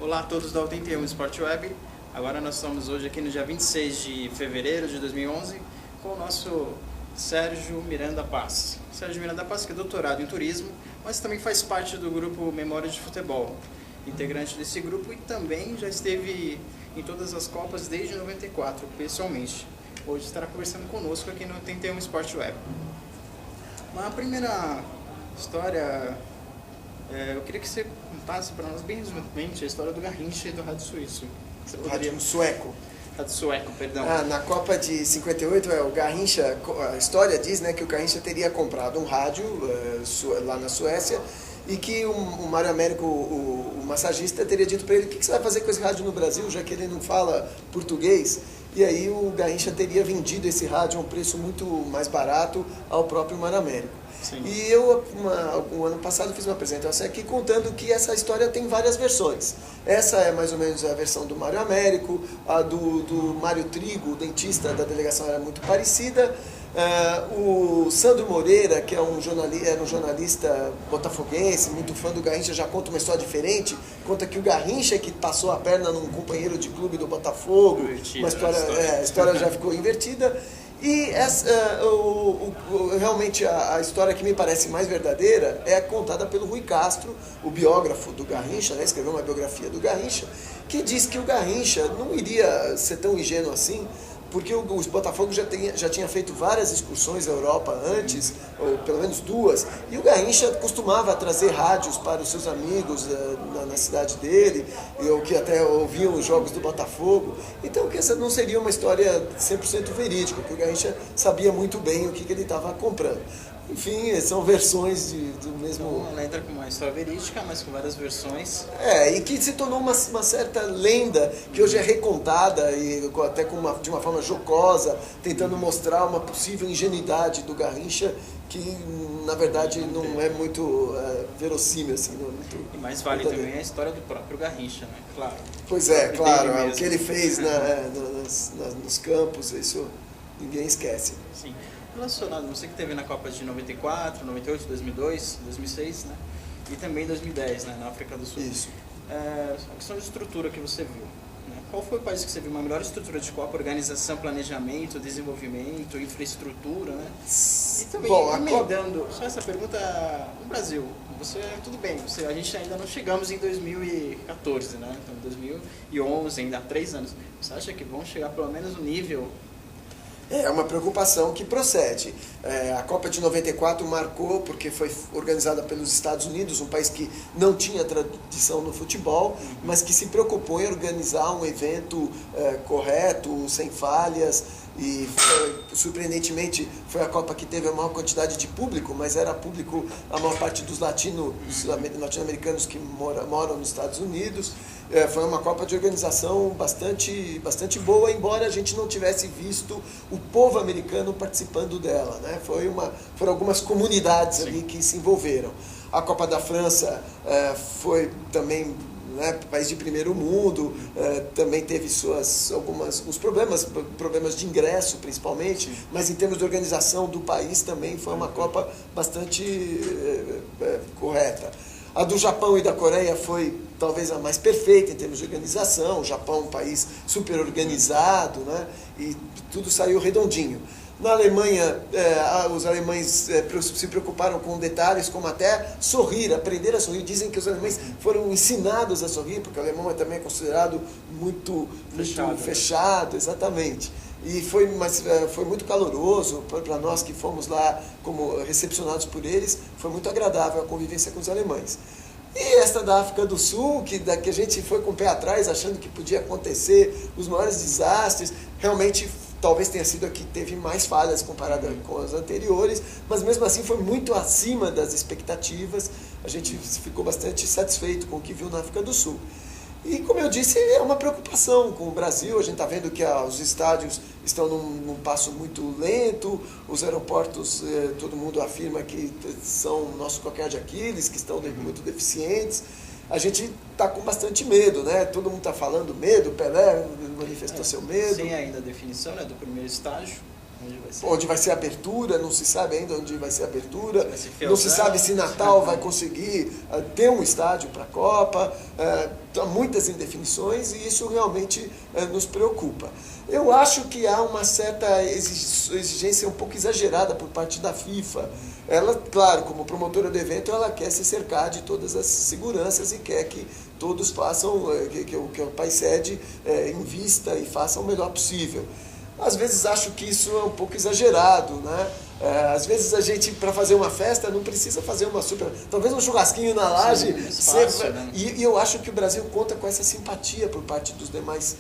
Olá a todos da 81 Sport Web. Agora nós estamos hoje aqui no dia 26 de fevereiro de 2011 com o nosso Sérgio Miranda Paz. Sérgio Miranda Paz, que é doutorado em turismo, mas também faz parte do grupo Memória de Futebol, integrante desse grupo, e também já esteve em todas as Copas desde 94, pessoalmente. Hoje estará conversando conosco aqui no 81 Sport Web. Uma primeira história, eu queria que você contasse para nós bem resumidamente a história do Garrincha e do Rádio Suíço. Você poderia... Rádio Sueco. Rádio Sueco, perdão. Na Copa de 58, o Garrincha, a história diz, né, que o Garrincha teria comprado um rádio lá na Suécia e que o Mário Américo, o massagista, teria dito para ele: o que você vai fazer com esse rádio no Brasil, já que ele não fala português? E aí o Garrincha teria vendido esse rádio a um preço muito mais barato ao próprio Mário Américo. Sim. E eu, um ano passado, fiz uma apresentação aqui contando que essa história tem várias versões. Essa é mais ou menos a versão do Mário Américo, a do Mário Trigo, o dentista da delegação, era muito parecida. O Sandro Moreira, que era um jornalista botafoguense, muito fã do Garrincha, já conta uma história diferente. Conta que o Garrincha é que passou a perna num companheiro de clube do Botafogo. Uma história, a história já ficou invertida. E realmente a história que me parece mais verdadeira é contada pelo Rui Castro, o biógrafo do Garrincha, né, escreveu uma biografia do Garrincha, que diz que o Garrincha não iria ser tão ingênuo assim, porque o Botafogo já tinha feito várias excursões à Europa antes, ou pelo menos duas, e o Garrincha costumava trazer rádios para os seus amigos na cidade dele, ou que até ouviam os jogos do Botafogo. Então que essa não seria uma história 100% verídica, porque o Garrincha sabia muito bem o que ele estava comprando. Enfim, são versões do mesmo... Então, ela entra com uma história verídica, mas com várias versões. E que se tornou uma certa lenda, que hoje é recontada, e até de uma forma jocosa, tentando mostrar uma possível ingenuidade do Garrincha, que na verdade não é muito verossímil, assim. Não é muito, e mais vale também a história do próprio Garrincha, né? Claro. Pois é, claro, o que ele fez nos campos, isso ninguém esquece. Sim. Relacionado, você que teve na Copa de 94, 98, 2002, 2006, né? E também 2010, né? Na África do Sul. Isso. A questão de estrutura que você viu, né? Qual foi o país que você viu uma melhor estrutura de Copa, organização, planejamento, desenvolvimento, infraestrutura, né? E também, emendando, só essa pergunta, no Brasil, tudo bem, a gente ainda não chegamos em 2014, né? Então, 2011, ainda há 3 anos. Você acha que vão chegar pelo menos no nível... É uma preocupação que procede. A Copa de 94 marcou porque foi organizada pelos Estados Unidos, um país que não tinha tradição no futebol, mas que se preocupou em organizar um evento correto, sem falhas. E surpreendentemente foi a Copa que teve a maior quantidade de público, mas era público a maior parte dos latino-americanos que moram nos Estados Unidos. Foi uma Copa de organização bastante boa, embora a gente não tivesse visto o povo americano participando dela, né? Foram algumas comunidades ali que se envolveram. A Copa da França foi também, né, país de primeiro mundo, também teve alguns problemas de ingresso principalmente, mas em termos de organização do país também foi uma Copa bastante correta. A do Japão e da Coreia foi talvez a mais perfeita em termos de organização. O Japão é um país super organizado, né, e tudo saiu redondinho. Na Alemanha, os alemães se preocuparam com detalhes como até sorrir, aprender a sorrir. Dizem que os alemães foram ensinados a sorrir, porque o alemão também é considerado muito fechado, exatamente. Mas foi muito caloroso para nós que fomos lá como recepcionados por eles. Foi muito agradável a convivência com os alemães. E esta da África do Sul, que a gente foi com o pé atrás, achando que podia acontecer os maiores desastres, realmente talvez tenha sido a que teve mais falhas comparada com as anteriores, mas mesmo assim foi muito acima das expectativas. A gente ficou bastante satisfeito com o que viu na África do Sul. E, como eu disse, é uma preocupação com o Brasil. A gente está vendo que os estádios estão num passo muito lento, os aeroportos, todo mundo afirma que são o nosso calcanhar de Aquiles, que estão muito deficientes. A gente está com bastante medo, né? Todo mundo está falando medo, Pelé manifestou seu medo. Sem ainda a definição, né, do primeiro estágio, Onde vai ser a abertura, não se sabe ainda onde vai ser a abertura, Fielzão, não se sabe se Natal vai conseguir ter um estádio para a Copa, há muitas indefinições e isso realmente nos preocupa. Eu acho que há uma certa exigência um pouco exagerada por parte da FIFA. Ela, claro, como promotora do evento, ela quer se cercar de todas as seguranças e quer que todos façam, que o país sede invista e faça o melhor possível. Às vezes acho que isso é um pouco exagerado, né? Às vezes a gente, para fazer uma festa, não precisa fazer uma super... Talvez um churrasquinho na laje. Fácil, né? E eu acho que o Brasil conta com essa simpatia por parte dos demais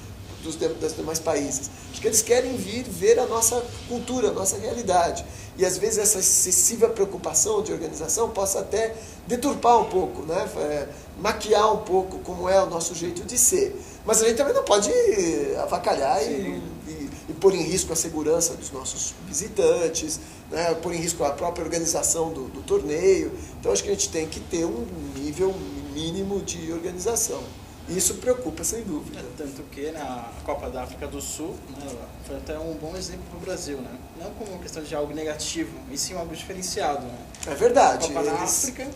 países. Acho que eles querem vir ver a nossa cultura, a nossa realidade. E às vezes essa excessiva preocupação de organização possa até deturpar um pouco, né? Maquiar um pouco como é o nosso jeito de ser. Mas a gente também não pode avacalhar e pôr em risco a segurança dos nossos visitantes, né? Pôr em risco a própria organização do torneio. Então acho que a gente tem que ter um nível mínimo de organização. E isso preocupa, sem dúvida. Tanto que na Copa da África do Sul, né, foi até um bom exemplo para o Brasil, né? Não como uma questão de algo negativo, e sim algo diferenciado, né? É verdade. Copa da África,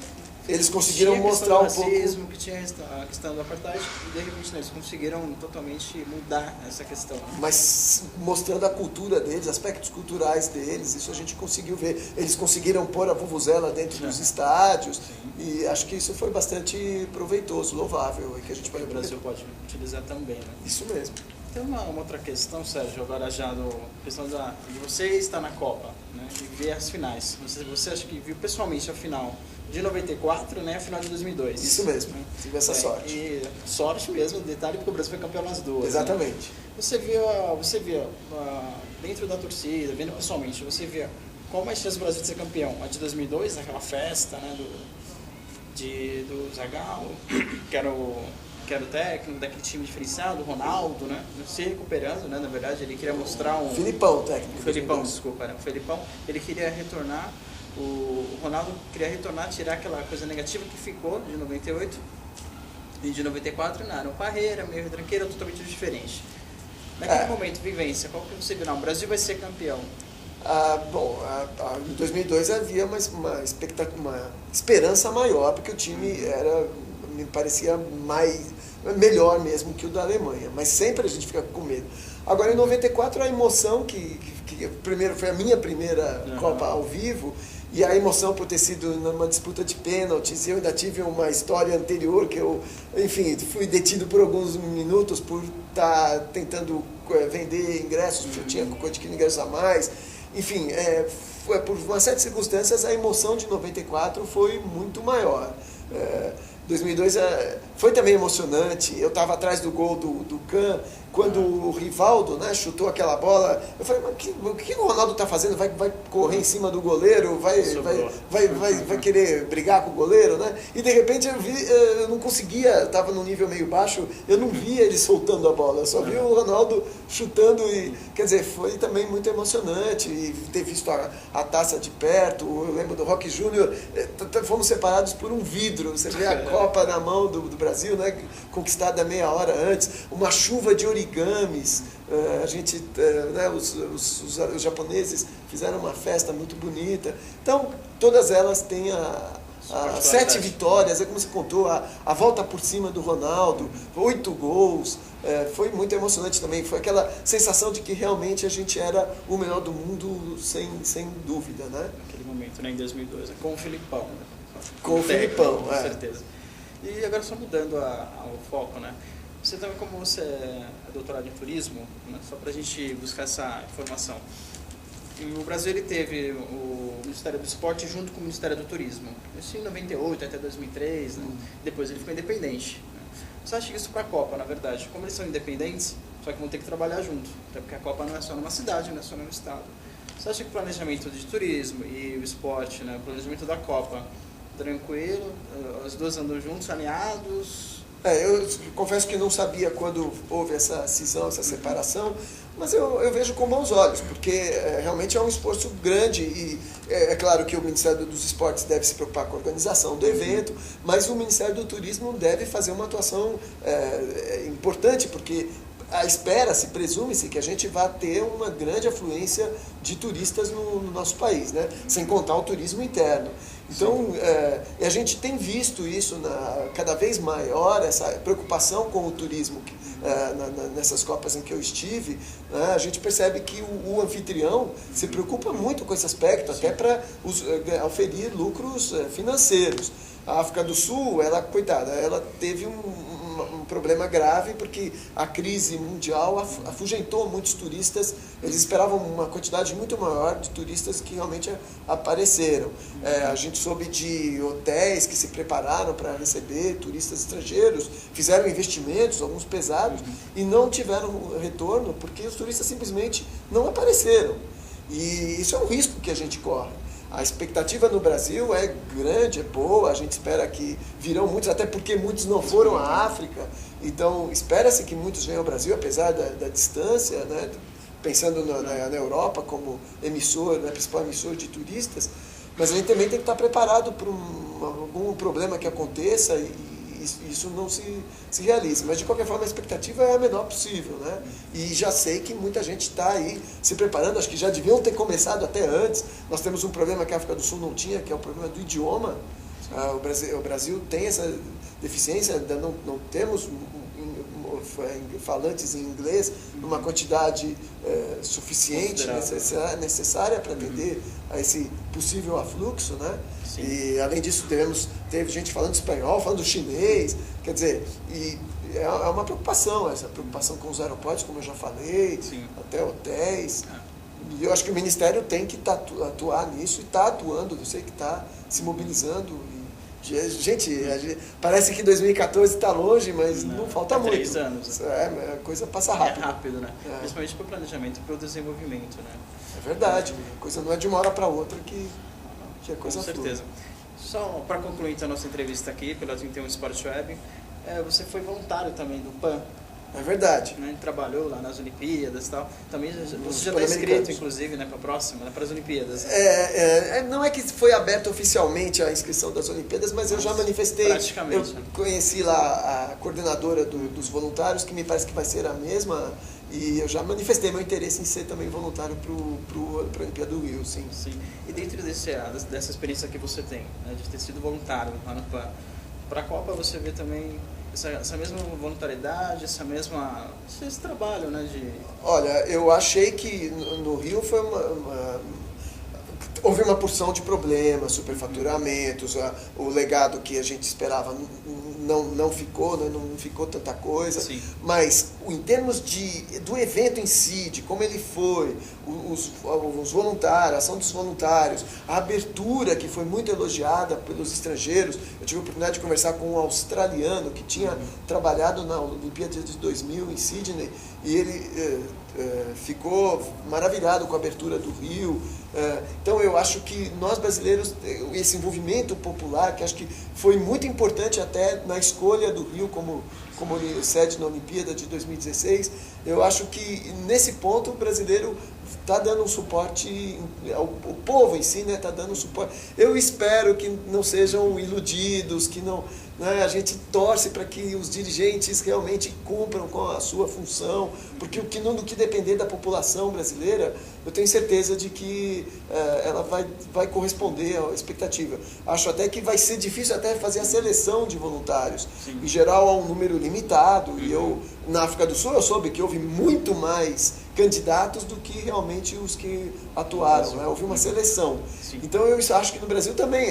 eles conseguiram mostrar um pouco... que tinha a questão do apartheid, e de repente eles conseguiram totalmente mudar essa questão. Mas mostrando a cultura deles, aspectos culturais deles, isso a gente conseguiu ver. Eles conseguiram pôr a vuvuzela dentro dos estádios, e acho que isso foi bastante proveitoso, louvável, e que a gente vai... O Brasil pode utilizar também, né? Isso mesmo. Tem uma outra questão, Sérgio, agora já do questão de você estar na Copa, né, e ver as finais. Você acha que viu pessoalmente a final de 94, né, a final de 2002? Isso mesmo, né? Tive essa sorte. E sorte mesmo, detalhe, porque o Brasil foi campeão nas duas. Exatamente. Né? Você via dentro da torcida, vendo pessoalmente, você via qual mais chance do Brasil de ser campeão? A de 2002, naquela festa, né, do Zagallo, que era o técnico daquele time diferenciado, o Ronaldo, né? Se recuperando, né? Na verdade, ele queria mostrar um... Filipão, técnico. Desculpa, era o Felipão. Ele queria retornar, o Ronaldo queria retornar, tirar aquela coisa negativa que ficou de 98 e de 94, não, era um Parreira, meio retranqueira, totalmente diferente. Naquele momento, vivência, qual que você viu? Não, o Brasil vai ser campeão. Em 2002 havia uma esperança maior, porque o time me parecia melhor mesmo que o da Alemanha, mas sempre a gente fica com medo. Agora em 94 a emoção que primeiro foi a minha primeira Copa ao vivo, e a emoção por ter sido numa disputa de pênaltis. Eu ainda tive uma história anterior que eu, enfim, fui detido por alguns minutos por estar tentando vender ingressos, porque eu tinha coisa de ingressos a mais. Enfim, por uma série de circunstâncias, a emoção de 94 foi muito maior. 2002 foi também emocionante. Eu estava atrás do gol do Kahn, quando o Rivaldo, né, chutou aquela bola. Eu falei, mas o que o Ronaldo está fazendo? Vai correr em cima do goleiro? Vai querer brigar com o goleiro? Né? E de repente eu não conseguia, estava num nível meio baixo, eu não via ele soltando a bola, eu só vi o Ronaldo chutando. E, quer dizer, foi também muito emocionante. E ter visto a taça de perto. Eu lembro do Roque Júnior, fomos separados por um vidro. Você vê a Copa na mão do Brasil, né, conquistada meia hora antes, uma chuva de origamis. A gente, né, os japoneses fizeram uma festa muito bonita. Então, todas elas têm as 7 vitórias, é como você contou, a volta por cima do Ronaldo, 8 gols. Foi muito emocionante também. Foi aquela sensação de que realmente a gente era o melhor do mundo, sem dúvida, né? Naquele momento, né, em 2002, com o Filipão. Né? Com o Filipão, com certeza. E agora só mudando o foco, né? Você também, como você é doutorado em turismo, né? Só para a gente buscar essa informação. O Brasil ele teve o Ministério do Esporte junto com o Ministério do Turismo. Isso em 98 até 2003, né? Depois ele ficou independente. Né? Você acha que isso para a Copa, na verdade, como eles são independentes, só que vão ter que trabalhar junto, até porque a Copa não é só numa cidade, não é só num estado. Você acha que o planejamento de turismo e o esporte, né, o planejamento da Copa, tranquilo, as duas andam juntos, alinhados? Eu confesso que não sabia quando houve essa cisão, essa separação, mas eu vejo com bons olhos, porque realmente é um esforço grande e é claro que o Ministério dos Esportes deve se preocupar com a organização do evento, mas o Ministério do Turismo deve fazer uma atuação importante, porque espera-se, presume-se que a gente vai ter uma grande afluência de turistas no nosso país, né? Sem contar o turismo interno. Então, a gente tem visto isso cada vez maior, essa preocupação com o turismo nessas Copas em que eu estive, né? A gente percebe que o anfitrião se preocupa muito com esse aspecto, até para oferir lucros financeiros. A África do Sul, coitada, ela teve um problema grave porque a crise mundial afugentou muitos turistas. Eles esperavam uma quantidade muito maior de turistas que realmente apareceram. A gente soube de hotéis que se prepararam para receber turistas estrangeiros, fizeram investimentos, alguns pesados, e não tiveram retorno porque os turistas simplesmente não apareceram. E isso é um risco que a gente corre. A expectativa no Brasil é grande, é boa, a gente espera que virão muitos, até porque muitos não foram à África, então espera-se que muitos venham ao Brasil, apesar da distância, né? Pensando na Europa como emissor, né? Principal emissor de turistas, mas a gente também tem que estar preparado para algum problema que aconteça e isso não se realiza. Mas, de qualquer forma, a expectativa é a menor possível, né? E já sei que muita gente está aí se preparando, acho que já deviam ter começado até antes. Nós temos um problema que a África do Sul não tinha, que é o problema do idioma. O Brasil tem essa deficiência, ainda não temos falantes em inglês numa quantidade suficiente, necessária para atender a esse possível afluxo, né? Sim. E além disso teve gente falando espanhol, falando chinês, quer dizer, é uma preocupação, essa preocupação com os aeroportos, como eu já falei, sim, até hotéis. E eu acho que o Ministério tem que atuar nisso e está atuando, eu sei que está se mobilizando. Gente, parece que 2014 está longe, mas não falta muito. 3 anos. A coisa passa rápido. É rápido, né? Principalmente para o planejamento e para o desenvolvimento, né? É verdade. A coisa não é de uma hora para outra que a coisa flui. Com certeza. Só para concluir então, a nossa entrevista aqui pela 31 Sport Web, você foi voluntário também do PAN. É verdade. Né? Trabalhou lá nas Olimpíadas e tal. Também você já está inscrito, inclusive, né, para a próxima, né, para as Olimpíadas. Não é que foi aberta oficialmente a inscrição das Olimpíadas, mas eu já manifestei. Praticamente. Eu conheci lá a coordenadora dos voluntários, que me parece que vai ser a mesma, e eu já manifestei meu interesse em ser também voluntário para a Olimpíada do Rio, sim. Sim. E dentro dessa experiência que você tem, né, de ter sido voluntário lá no PAN, para a Copa você vê também essa mesma voluntariedade, esse trabalho, né? Olha, eu achei que no Rio foi houve uma porção de problemas, superfaturamentos, o legado que a gente esperava não ficou, né? Não ficou tanta coisa. Sim. Mas em termos do evento em si, de como ele foi, os voluntários, a ação dos voluntários, a abertura que foi muito elogiada pelos estrangeiros. Eu tive a oportunidade de conversar com um australiano que tinha trabalhado na Olimpíada de 2000 em Sydney e ele ficou maravilhado com a abertura do Rio. Então eu acho que nós brasileiros, esse envolvimento popular, que acho que foi muito importante até na escolha do Rio como sede na Olimpíada de 2016, eu acho que nesse ponto o brasileiro está dando um suporte, o povo em si, né, está dando um suporte. Eu espero que não sejam iludidos, que não, né, a gente torce para que os dirigentes realmente cumpram com a sua função, porque o que depender da população brasileira, eu tenho certeza de que ela vai corresponder à expectativa. Acho até que vai ser difícil até fazer a seleção de voluntários. Sim. Em geral, há um número limitado, e na África do Sul eu soube que houve muito mais candidatos do que realmente os que atuaram, né? Houve uma seleção. Sim. Então eu acho que no Brasil também,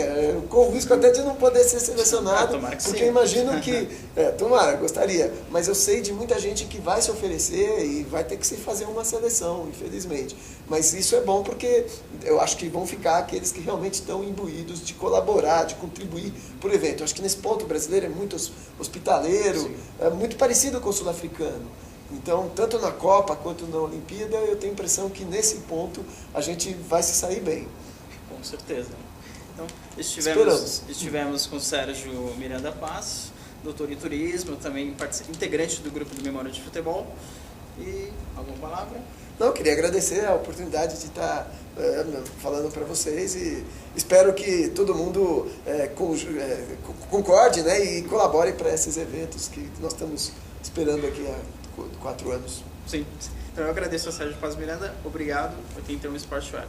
com o risco até de não poder ser selecionado, porque sim, imagino que, tomara, gostaria, mas eu sei de muita gente que vai se oferecer e vai ter que se fazer uma seleção, infelizmente. Mas isso é bom porque eu acho que vão ficar aqueles que realmente estão imbuídos de colaborar, de contribuir para o evento. Eu acho que nesse ponto o brasileiro é muito hospitaleiro, sim, é muito parecido com o sul-africano. Então, tanto na Copa quanto na Olimpíada, eu tenho a impressão que nesse ponto a gente vai se sair bem. Com certeza. Então, estivemos com o Sérgio Miranda Paz, doutor em turismo, também integrante do grupo do Memória de Futebol. E alguma palavra? Não, eu queria agradecer a oportunidade de estar falando para vocês e espero que todo mundo concorde, né, e colabore para esses eventos que nós estamos esperando aqui 4 anos. Sim. Então eu agradeço a Sérgio Paz Miranda. Obrigado. 81 Sport Web.